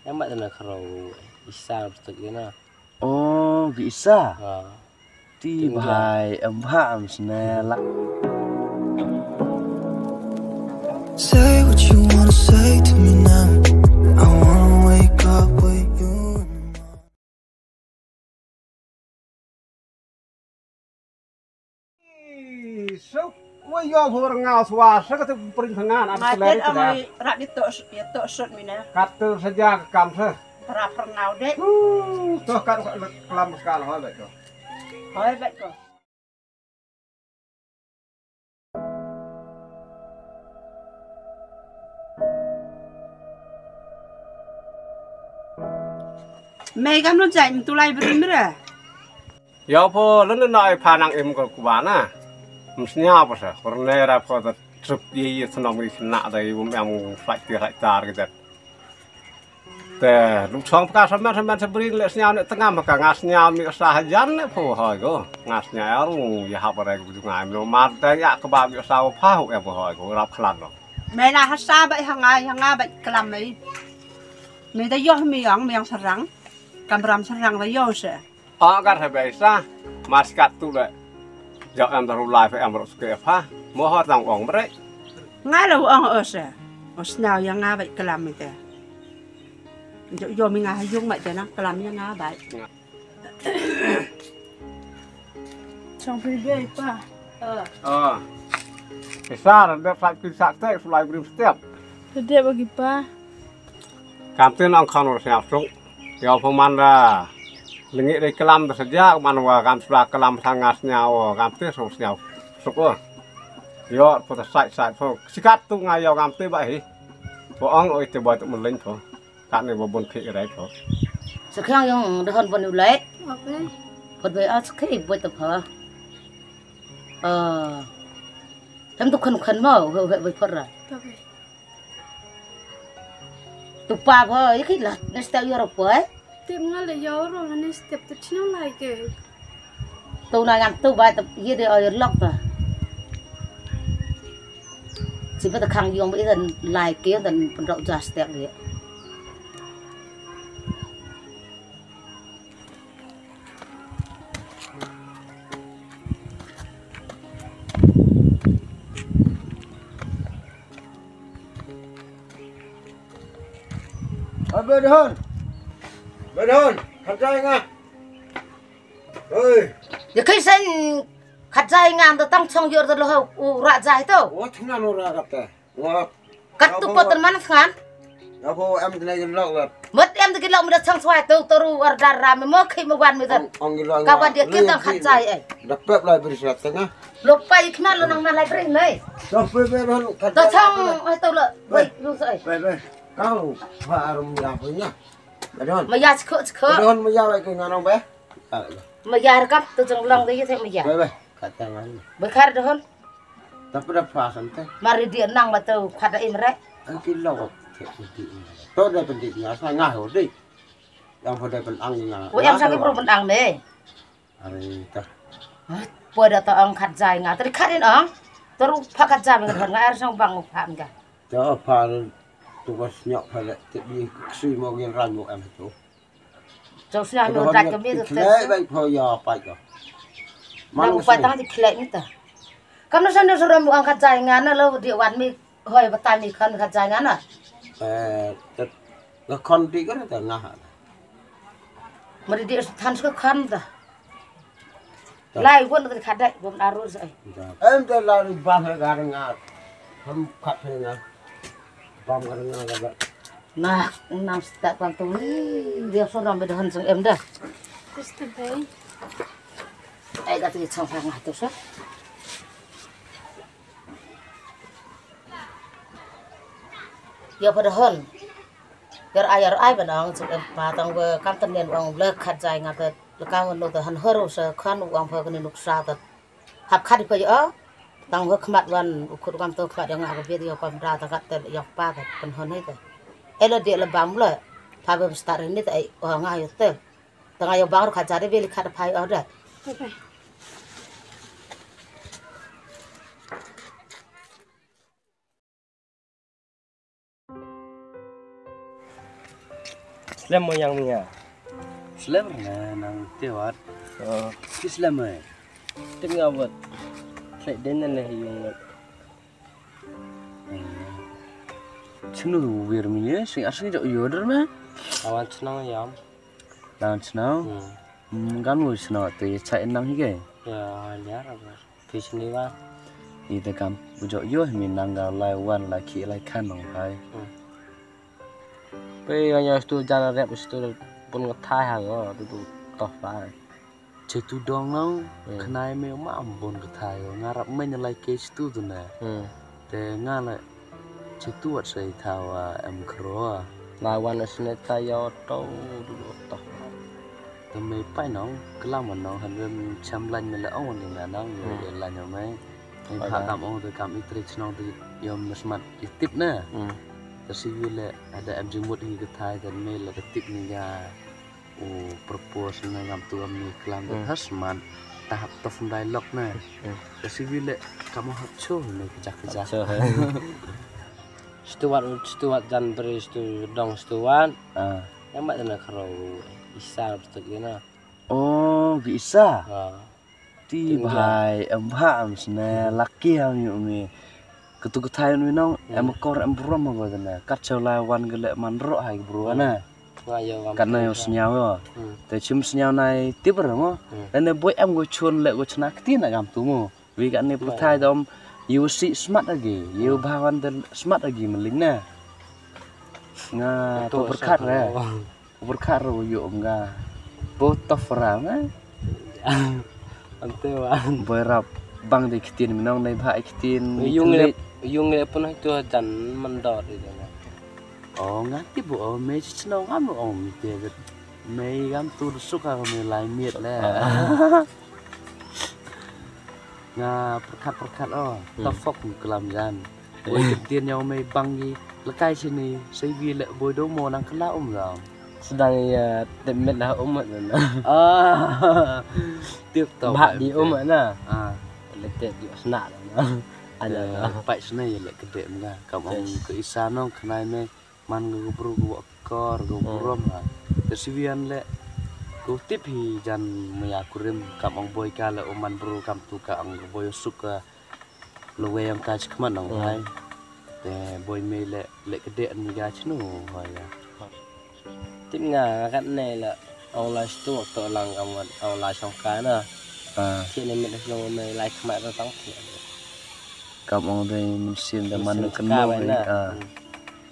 Yang mak tanah kerau Isa betul na. Oh, bisa. Ah. Ti bahai empam senelak. Say what you wanna say to me now. I wanna wake up with you. So, why you for ngau swa sa ka pring thangan at Mai selera tet amai rak di tok sut mina. Kata saja kam sa. Para pernau dek. Toh kan kelam sekali hal itu. Hoi bet ko. Mày cam nó chạy tu lai brin mira. Ya po lan na panang em ko kubana. Mestinya apa sah? Karena era po da trip dia senang di sana ada ibu yang flight dia tar gitu. Teh lu chong peka sama seberi lesnya tengah maka ngasnya mi sahajan ne po hoi go. Ngasnya aru ya apa rek bu ngai no mar ta ya ke ba mi sa pa hu e po hoi go rap klan no. Mày là hát sa vậy hang ai vậy kelam mày. Mày đã yo mi yang sarang. Kamram sarang đã yo se. Kan biasa maskat tu le. Jauh em taruh live em harus ke apa? Mau tang ong bre. Ngay là ông ở se. Os nào yang nga vậy kelam mày te. Yo mi nga yung vậy te na kelam yang nga vậy. Trong phi bê pa. Besar ada flight kisah teh flight brim step. Tidak bagi pa. Kamtin ang kano siap sung. Ya pemanda. Lengi dari kelam saja manwa kam sudah kelam sangasnya kamtin siap suk. Yo pada site po. Sikat tu ngayo kamtin bai. Po ong oi te boy tu mun po. Kan ni bobon ki rai po. Sekarang yang dahon pun ulai. Apa? Pun bai as ki boy tu pa. Em tu khăn mau hơi hơi phật ra. Tu pa phơi cái là nó step vô rồi phơi. Tim nga le yaw ro na step tu chino lai ke. Tu na ngam tu bai tập gì để ở lóc ta. Chỉ biết khang yong bây giờ lai kia then phần rộng ra step đi. Bên hơn, thật ra anh à. Ơi. Ya khi sen khát dài ngam tu tăng song yor tu lo rak dài tu. Ủa chúng ta nó ra gặp tè. Ủa. Kat tu potan mana kan? Đâu có em cái này cái lọc là. Mất em tu cái lok mình sang xoay tu tu ar dar ra mình mất khi mà quan mình tu. Ông cái lọc. Kawan dia kita khát dài ấy. Đập bếp lại beri sat tengah. Lupa ikhman lo nang malai bring lei. Đập bếp bên hơn. Tu sang ai tu le. Wei lu sai. Bên. Kau harum dah punya. Bên. Maya skho. Bên maya lại cái ngon bé. Maya rekam tu jeng long dia thế maya. Bên. Kata mana? Bekar dahon. Tapi dah pasan teh. Mari dia nang ma tu khát im rek. Ang kilo. Tôi đây bên đi nhà sang ngay hồi đi. Yang pada bên ăn nhà. Ui em sang cái bro bên ăn nè. Ari ta. Poi dah tu ang khát dài ngah. Tadi khát in ang. Terus pak khát dài mình ngai ar sang bang upam ka. Cho pha tugas nyok pala tibi sui mo gen ran mo em tu. Jauh sini ambil rak kami tu. Klei baik pho ya pai ko. Mang upay tang di klei ni ta. Kamu sana suruh mu ang khát dài ngah na lo di wan mi hoi batai mi kan khát dài ngah na. Cái con đi cái này ngah. Mari dia than suka kan ta. Lai pun tu khát đấy, bom arus ai. Em tu la di bang cái garang ngah. Ham khat hai ngah. Bang garang ngah ka ba. Nah, nam step kan tu. Dia suruh ambil dahan sang em dah. Gusto ba? Ai dah tu sang sang ngah tu sa. Dia pada hon. Biar ai benang sang em patang we kan tenen wang lek khat jai ngah tu. Lekang nu tu han hero sa kan wang pha kan nuk sa tu. Hap khat di pa tang we khmat wan ukhut kam tu khmat yang ngah ke dia kam ra ta kat te yok pa ta kan hon hai ta. Elo dia lebam le. Pha be start ni ta ai ngah yo te. Tengah yo bang khat jari beli khat phai ở đây. Okay. Slam mo yang minga. Slam na nang tiwat. Ki slam ay. Tinggal buat. Saya dengan lah yung. Cunu wir minyak sing asli jauh yoder mah. Awan senang yam. Awan senang. Kan mau senang tu cai nang higai. Ya liar apa. Fish ni lah. Ini kam bujok yo minang gal lai wan lai ki lai kan nong hai. Pe yang tu jalan rap tu pun ngetai hal tu toh lah. Cetu dong nong kenai me ma ambon ngetai ngarap men lai ke situ tu na. Te ngala cetu wat sei tawa em kro. Lawan asne tayo tau dulu toh. Te me pai nong kelam nong han cham lan me la on ni na nong ye lan yo mai. Pak kam on tu kam itrik nong tu yom smart tip na. Tersibile ada em jemut hi ketai dan me la tip ni ya. Propose na ngam tu amni kelam tu hasman tahap tof dialog na. Tersibile kamu hak show ni kejak-kejak. Stuart dan beris tu dong Stuart. Yang mak nak karo Isa betul na. Oh, Isa. Ti bahai em sne laki am yu mi. Ketu ketai ni nong em kor em brom go na. Kat lawan gele man ro hai bro na. Karena yang senyau, tapi cuma senyau nai tiber mo. Dan boy em go chun le go chna kti na gam tu mo. Wi kan ni putai dom you si smart lagi, you bawan dan smart lagi meling na. Nga to berkat ro yo nga. Bo to frang na. Ante wan boy rap bang de ktin minong nai bha ktin. Yung le pun itu dan mendor itu. Oh nganti bu me senang kamu mikir me kam tu suka kamu lai miet lah. Nga perkat tafok kelam jan. Boy ketian yang me bangi lekai sini saya bila boy domo nang kela dah. Sedang ya temet lah umat na. Tiap tau. Bak di umat na. Letet di senak na. Ada pai sini ya lek gede na. Kamu ke isano kenai me man gubru gua kor gubrom lah. Tersivian le kutip hi jan meyakurim kam ong boy kala oman bro kam tu ka ong boy suka lowe yang kaj keman ong hai. Te boy me le gede an ga chnu hoy ya. Tim nga kat ne la ong la stu to lang amat ong la song ka na. Chi ne me long me lai khma ta tang thi. Kam ong de sim de man kan mo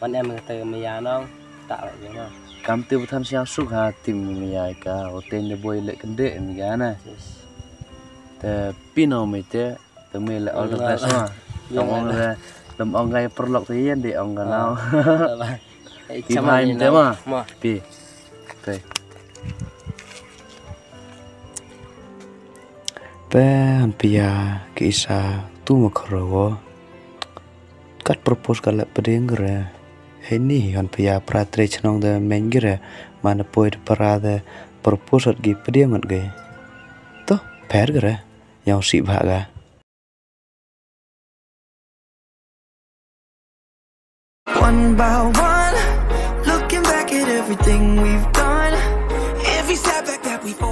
Bạn em từ mày nó tạo lại nó. Cam tiêu tham gia suốt hà tìm mày cả, ở tên là bôi lệ cân đệ mày cả này. Thế pino mày thế, từ mày là ở đây sao? Ông là làm ông ngay perlok thế yên để ông cả nào. Pi hai thế mà. Pi. Thế. Bé han pia kisah tu makro. Kat propose kalau pedeng re. Ini han pia pratre chnong de mengire mana poet parade propose gi pedeng ngat ge. To per gre yang si bhaga. One by one, looking back at everything we've done, every setback that we've